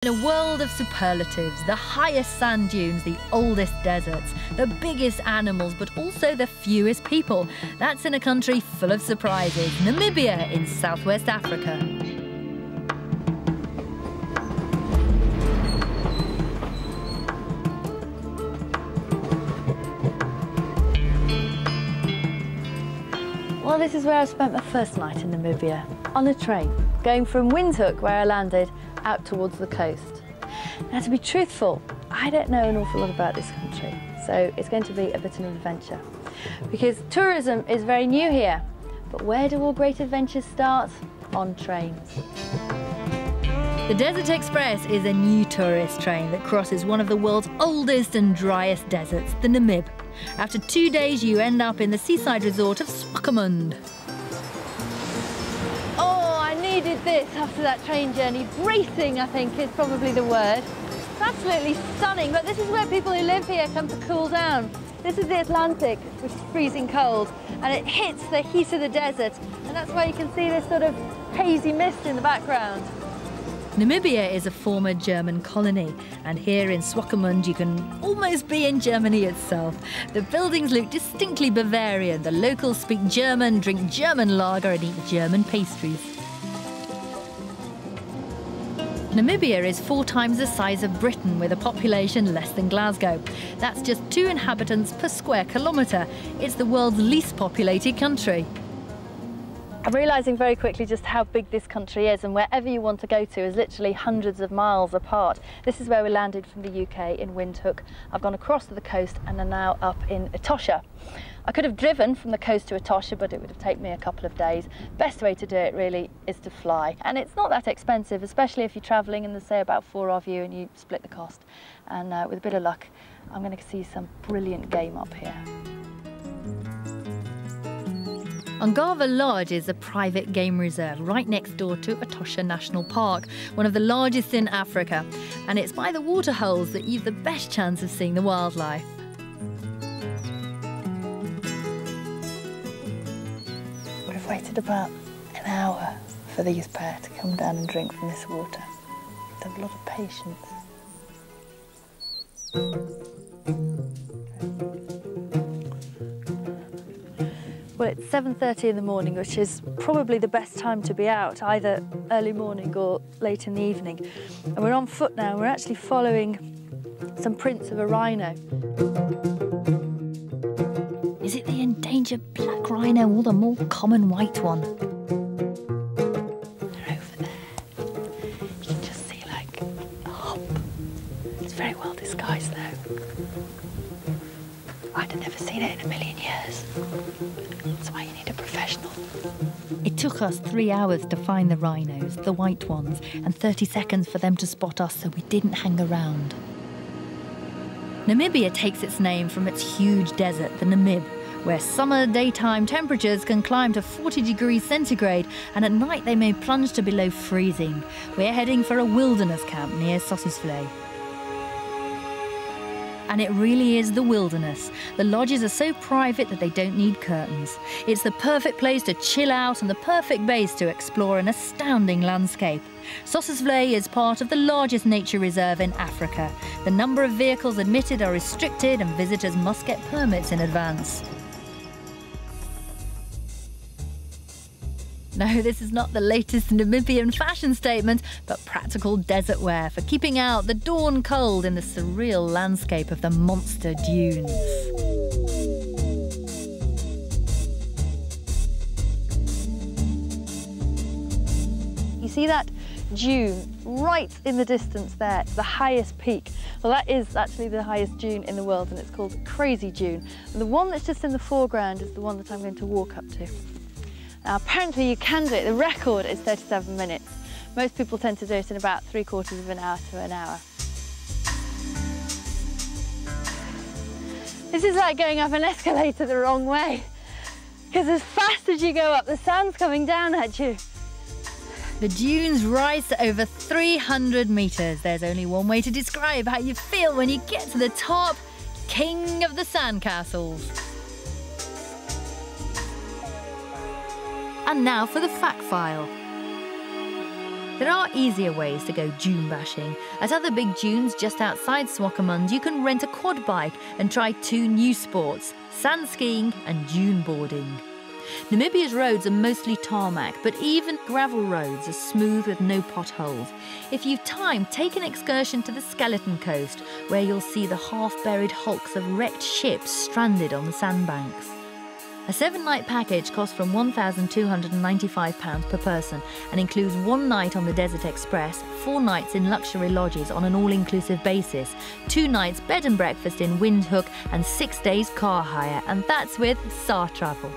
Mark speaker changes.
Speaker 1: In a world of superlatives, the highest sand dunes, the oldest deserts, the biggest animals, but also the fewest people. That's in a country full of surprises, Namibia in southwest Africa. Well, this is where I spent my first night in Namibia, on a train, going from Windhoek, where I landed, out towards the coast. Now, to be truthful, I don't know an awful lot about this country, so it's going to be a bit of an adventure. Because tourism is very new here, but where do all great adventures start? On trains. The Desert Express is a new tourist train that crosses one of the world's oldest and driest deserts, the Namib. After 2 days, you end up in the seaside resort of Swakopmund. Needed this after that train journey. Bracing, I think, is probably the word. It's absolutely stunning, but this is where people who live here come to cool down. This is the Atlantic, which is freezing cold, and it hits the heat of the desert, and that's why you can see this sort of hazy mist in the background. Namibia is a former German colony, and here in Swakopmund you can almost be in Germany itself. The buildings look distinctly Bavarian, the locals speak German, drink German lager and eat German pastries. Namibia is 4 times the size of Britain, with a population less than Glasgow. That's just 2 inhabitants per square kilometre. It's the world's least populated country. I'm realising very quickly just how big this country is, and wherever you want to go to is literally hundreds of miles apart. This is where we landed from the UK in Windhoek. I've gone across to the coast and am now up in Etosha. I could have driven from the coast to Etosha, but it would have taken me a couple of days. Best way to do it really is to fly. And it's not that expensive, especially if you're travelling and there's, say, about 4 of you and you split the cost. And with a bit of luck, I'm going to see some brilliant game up here. Ongava Lodge is a private game reserve right next door to Etosha National Park, one of the largest in Africa. And it's by the waterholes that you've the best chance of seeing the wildlife. We've waited about an hour for these pair to come down and drink from this water. They have a lot of patience. Well, it's 7:30 in the morning, which is probably the best time to be out, either early morning or late in the evening. And we're on foot now, and we're actually following some prints of a rhino. Is it the endangered black rhino or the more common white one? They're over there. You can just see, like, a hop. It's very well disguised, though. I'd have never seen it in a million years. That's why you need a professional. It took us 3 hours to find the rhinos, the white ones, and 30 seconds for them to spot us, so we didn't hang around. Namibia takes its name from its huge desert, the Namib, where summer daytime temperatures can climb to 40 degrees centigrade, and at night they may plunge to below freezing. We're heading for a wilderness camp near Sossusvlei. And it really is the wilderness. The lodges are so private that they don't need curtains. It's the perfect place to chill out and the perfect base to explore an astounding landscape. Sossusvlei is part of the largest nature reserve in Africa. The number of vehicles admitted are restricted and visitors must get permits in advance. No, this is not the latest Namibian fashion statement, but practical desert wear for keeping out the dawn cold in the surreal landscape of the monster dunes. You see that dune right in the distance there, the highest peak? Well, that is actually the highest dune in the world, and it's called Crazy Dune. And the one that's just in the foreground is the one that I'm going to walk up to. Now, apparently you can do it. The record is 37 minutes. Most people tend to do it in about 3/4 of an hour to an hour. This is like going up an escalator the wrong way, because as fast as you go up, the sun's coming down at you. The dunes rise to over 300 metres. There's only one way to describe how you feel when you get to the top. King of the sandcastles. And now for the fact file. There are easier ways to go dune bashing. At other big dunes just outside Swakopmund, you can rent a quad bike and try 2 new sports, sand skiing and dune boarding. Namibia's roads are mostly tarmac, but even gravel roads are smooth with no potholes. If you've time, take an excursion to the Skeleton Coast, where you'll see the half-buried hulks of wrecked ships stranded on the sandbanks. A 7-night package costs from £1,295 per person and includes 1 night on the Desert Express, 4 nights in luxury lodges on an all-inclusive basis, 2 nights bed and breakfast in Windhoek and 6 days car hire, and that's with SAR Travel.